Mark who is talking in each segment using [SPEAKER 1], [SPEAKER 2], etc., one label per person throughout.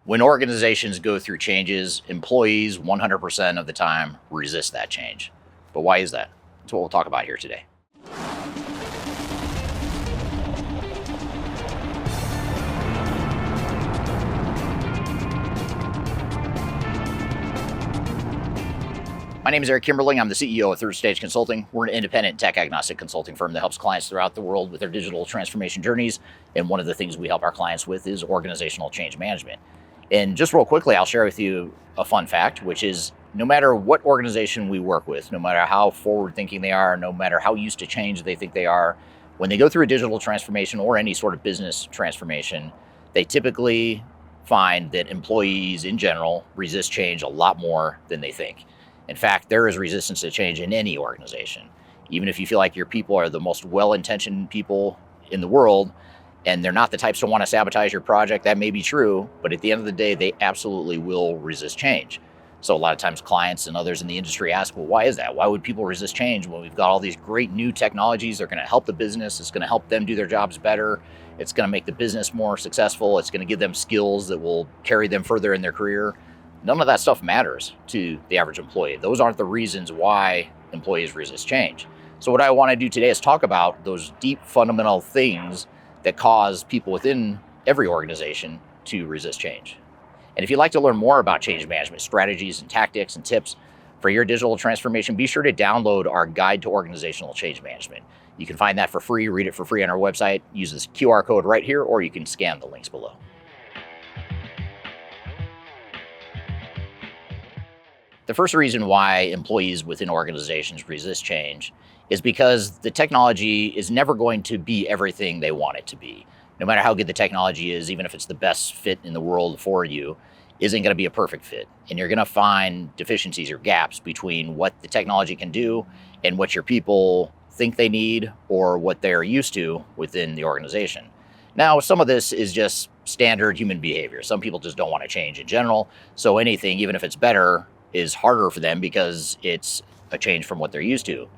[SPEAKER 1] When organizations go through changes, employees 100% of the time resist that change. But why is that? That's what we'll talk about here today. My name is Eric Kimberling. I'm the CEO of Third Stage Consulting. We're an independent tech agnostic consulting firm that helps clients throughout the world with their digital transformation journeys. And one of the things we help our clients with is organizational change management. And just real quickly, I'll share with you a fun fact, which is no matter what organization we work with, no matter how forward thinking they are, no matter how used to change they think they are, when they go through a digital transformation or any sort of business transformation, they typically find that employees in general resist change a lot more than they think. In fact, there is resistance to change in any organization. Even if you feel like your people are the most well-intentioned people in the world, and they're not the types to want to sabotage your project, that may be true, but at the end of the day, they absolutely will resist change. So a lot of times clients and others in the industry ask, well, why is that? Why would people resist change when we've got all these great new technologies that are going to help the business, it's going to help them do their jobs better, it's going to make the business more successful, it's going to give them skills that will carry them further in their career. None of that stuff matters to the average employee. Those aren't the reasons why employees resist change. So what I want to do today is talk about those deep fundamental things that cause people within every organization to resist change. And if you'd like to learn more about change management strategies and tactics and tips for your digital transformation, be sure to download our Guide to Organizational Change Management. You can find that for free, read it for free on our website, use this QR code right here, or you can scan the links below. The first reason why employees within organizations resist change is because the technology is never going to be everything they want it to be. No matter how good the technology is, even if it's the best fit in the world for you, isn't going to be a perfect fit. And you're going to find deficiencies or gaps between what the technology can do and what your people think they need or what they're used to within the organization. Now, some of this is just standard human behavior. Some people just don't want to change in general. So anything, even if it's better, is harder for them because it's a change from what they're used to.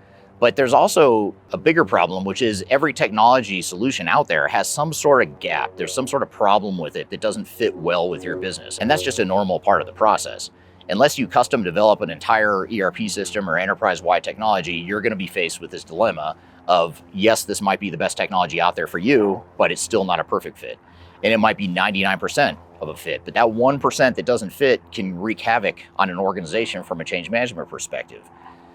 [SPEAKER 1] But there's also a bigger problem, which is every technology solution out there has some sort of gap. There's some sort of problem with it that doesn't fit well with your business. And that's just a normal part of the process. Unless you custom develop an entire ERP system or enterprise-wide technology, you're going to be faced with this dilemma of, yes, this might be the best technology out there for you, but it's still not a perfect fit. And it might be 99% of a fit, but that 1% that doesn't fit can wreak havoc on an organization from a change management perspective.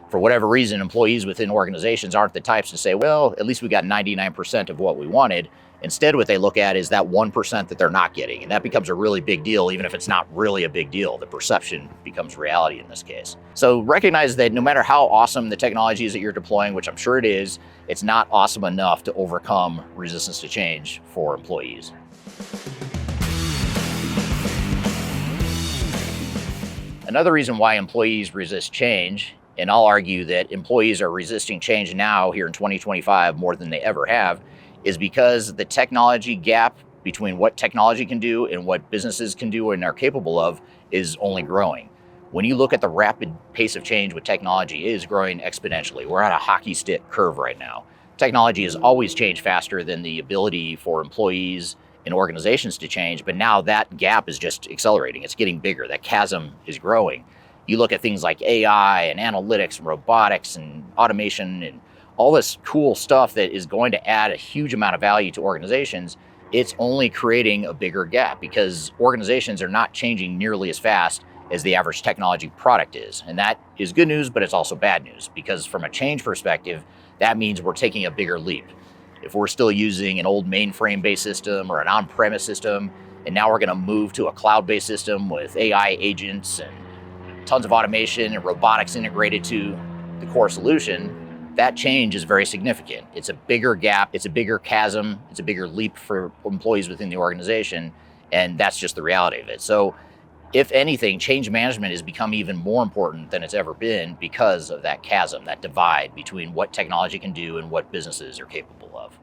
[SPEAKER 1] For whatever reason, employees within organizations aren't the types to say, well, at least we got 99% of what we wanted. Instead, what they look at is that 1% that they're not getting. And that becomes a really big deal, even if it's not really a big deal. The perception becomes reality in this case. So recognize that no matter how awesome the technology is that you're deploying, which I'm sure it is, it's not awesome enough to overcome resistance to change for employees. Another reason why employees resist change, and I'll argue that employees are resisting change now here in 2025 more than they ever have, is because the technology gap between what technology can do and what businesses can do and are capable of is only growing. When you look at the rapid pace of change with technology, it is growing exponentially. We're on a hockey stick curve right now. Technology has always changed faster than the ability for employees and organizations to change, but now that gap is just accelerating. It's getting bigger. That chasm is growing. You look at things like AI and analytics and robotics and automation and all this cool stuff that is going to add a huge amount of value to organizations. It's only creating a bigger gap because organizations are not changing nearly as fast as the average technology product is. And that is good news, but it's also bad news because from a change perspective, that means we're taking a bigger leap. If we're still using an old mainframe-based system or an on-premise system, and now we're going to move to a cloud-based system with AI agents and tons of automation and robotics integrated to the core solution, that change is very significant. It's a bigger gap, it's a bigger chasm, it's a bigger leap for employees within the organization, and that's just the reality of it. So if anything, change management has become even more important than it's ever been because of that chasm, that divide between what technology can do and what businesses are capable of.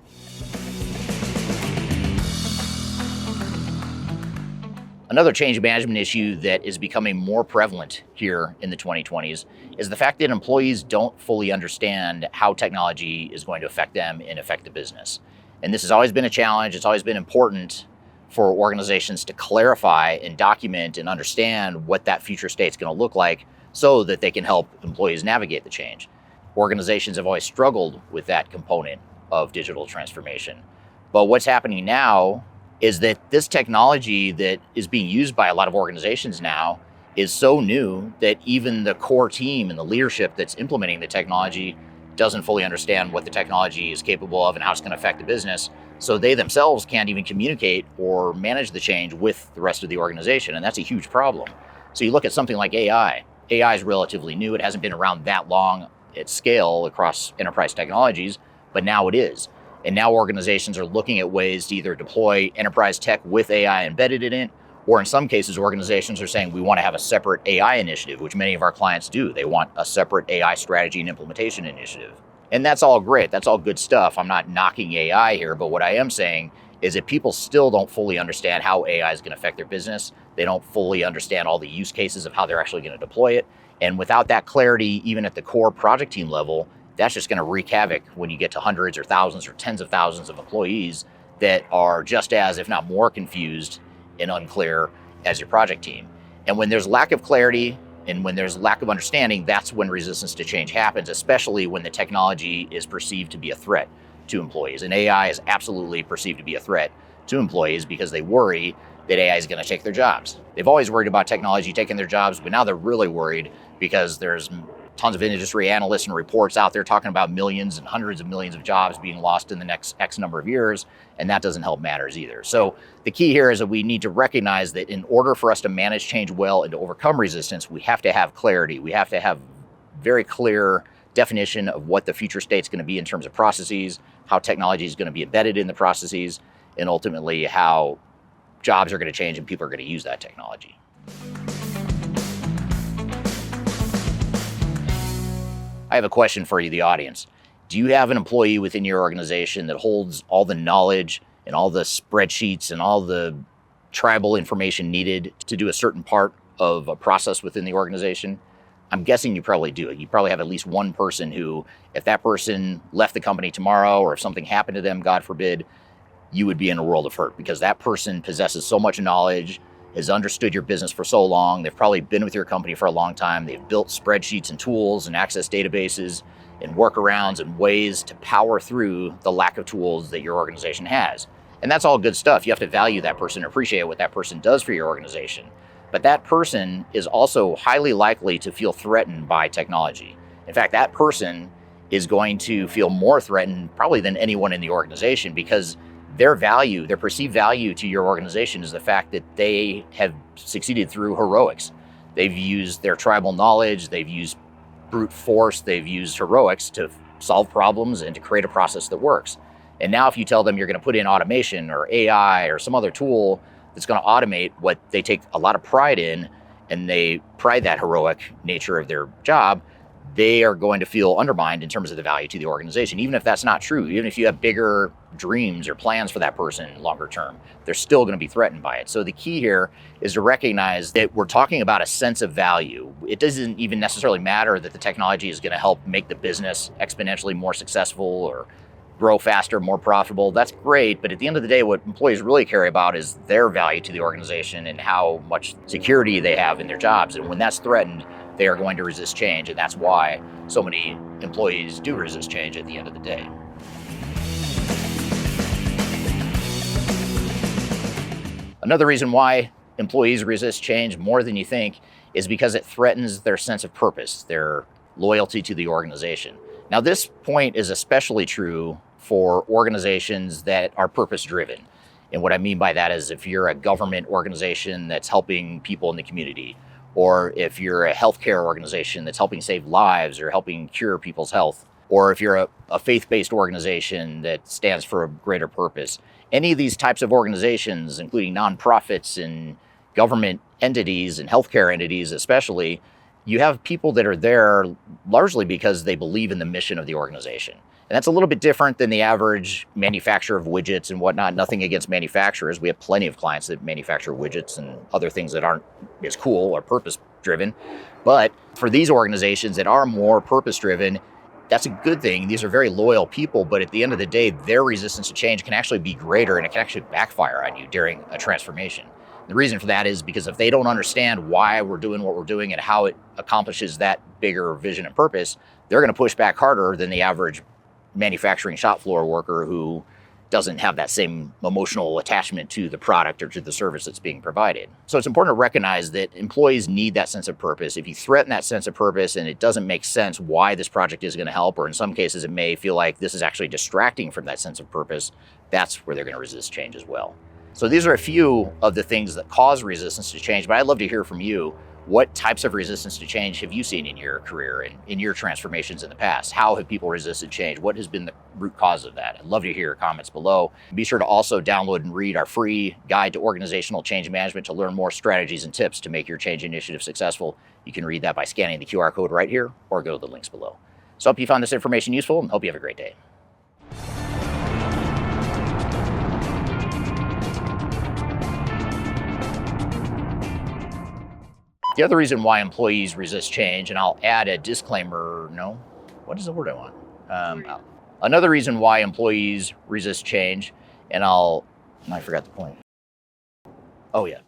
[SPEAKER 1] Another change management issue that is becoming more prevalent here in the 2020s is the fact that employees don't fully understand how technology is going to affect them and affect the business. And this has always been a challenge, it's always been important, for organizations to clarify and document and understand what that future state's going to look like so that they can help employees navigate the change. Organizations have always struggled with that component of digital transformation. But what's happening now is that this technology that is being used by a lot of organizations now is so new that even the core team and the leadership that's implementing the technology doesn't fully understand what the technology is capable of and how it's going to affect the business. So they themselves can't even communicate or manage the change with the rest of the organization. And that's a huge problem. So you look at something like AI. AI is relatively new. It hasn't been around that long at scale across enterprise technologies, but now it is. And now organizations are looking at ways to either deploy enterprise tech with AI embedded in it, or in some cases, organizations are saying we want to have a separate AI initiative, which many of our clients do. They want a separate AI strategy and implementation initiative. And that's all great. That's all good stuff. I'm not knocking AI here, but what I am saying is that people still don't fully understand how AI is going to affect their business. They don't fully understand all the use cases of how they're actually going to deploy it. And without that clarity, even at the core project team level, that's just going to wreak havoc when you get to hundreds or thousands or tens of thousands of employees that are just as, if not more, confused and unclear as your project team. And when there's lack of clarity and when there's lack of understanding, that's when resistance to change happens, especially when the technology is perceived to be a threat to employees. And AI is absolutely perceived to be a threat to employees because they worry that AI is going to take their jobs. They've always worried about technology taking their jobs, but now they're really worried because there's tons of industry analysts and reports out there talking about millions and hundreds of millions of jobs being lost in the next X number of years, and that doesn't help matters either. So the key here is that we need to recognize that in order for us to manage change well and to overcome resistance, we have to have clarity. We have to have very clear definition of what the future state's going to be in terms of processes, how technology is going to be embedded in the processes, and ultimately how jobs are going to change and people are going to use that technology. I have a question for you, the audience. Do you have an employee within your organization that holds all the knowledge and all the spreadsheets and all the tribal information needed to do a certain part of a process within the organization? I'm guessing you probably do. You probably have at least one person who, if that person left the company tomorrow or if something happened to them, God forbid, you would be in a world of hurt because that person possesses so much knowledge, has understood your business for so long. They've probably been with your company for a long time. They've built spreadsheets and tools and access databases and workarounds and ways to power through the lack of tools that your organization has. And that's all good stuff. You have to value that person and appreciate what that person does for your organization. But that person is also highly likely to feel threatened by technology. In fact, that person is going to feel more threatened probably than anyone in the organization because their value, their perceived value to your organization is the fact that they have succeeded through heroics. They've used their tribal knowledge, they've used brute force, they've used heroics to solve problems and to create a process that works. And now if you tell them you're going to put in automation or AI or some other tool that's going to automate what they take a lot of pride in, and they pride that heroic nature of their job, they are going to feel undermined in terms of the value to the organization. Even if that's not true, even if you have bigger dreams or plans for that person longer term, they're still going to be threatened by it. So the key here is to recognize that we're talking about a sense of value. It doesn't even necessarily matter that the technology is going to help make the business exponentially more successful or grow faster, more profitable. That's great, but at the end of the day, what employees really care about is their value to the organization and how much security they have in their jobs. And when that's threatened, they are going to resist change, and that's why so many employees do resist change at the end of the day. Another reason why employees resist change more than you think is because it threatens their sense of purpose, their loyalty to the organization. Now, this point is especially true for organizations that are purpose-driven. And what I mean by that is if you're a government organization that's helping people in the community, or if you're a healthcare organization that's helping save lives or helping cure people's health, or if you're a faith-based organization that stands for a greater purpose. Any of these types of organizations, including nonprofits and government entities and healthcare entities especially, you have people that are there largely because they believe in the mission of the organization. And that's a little bit different than the average manufacturer of widgets and whatnot. Nothing against manufacturers. We have plenty of clients that manufacture widgets and other things that aren't as cool or purpose-driven. But for these organizations that are more purpose-driven, That's a good thing. These are very loyal people, but at the end of the day, their resistance to change can actually be greater and it can actually backfire on you during a transformation. The reason for that is because if they don't understand why we're doing what we're doing and how it accomplishes that bigger vision and purpose, they're going to push back harder than the average manufacturing shop floor worker who doesn't have that same emotional attachment to the product or to the service that's being provided. So it's important to recognize that employees need that sense of purpose. If you threaten that sense of purpose and it doesn't make sense why this project is going to help, or in some cases it may feel like this is actually distracting from that sense of purpose, that's where they're going to resist change as well. So these are a few of the things that cause resistance to change, but I'd love to hear from you. What types of resistance to change have you seen in your career and in your transformations in the past? How have people resisted change? What has been the root cause of that? I'd love to hear your comments below. Be sure to also download and read our free guide to organizational change management to learn more strategies and tips to make your change initiative successful. You can read that by scanning the QR code right here or go to the links below. So I hope you found this information useful and hope you have a great day. The other reason why employees resist change, and I'll add a disclaimer, no, what is the word I want? Another reason why employees resist change, and I forgot the point. Oh yeah.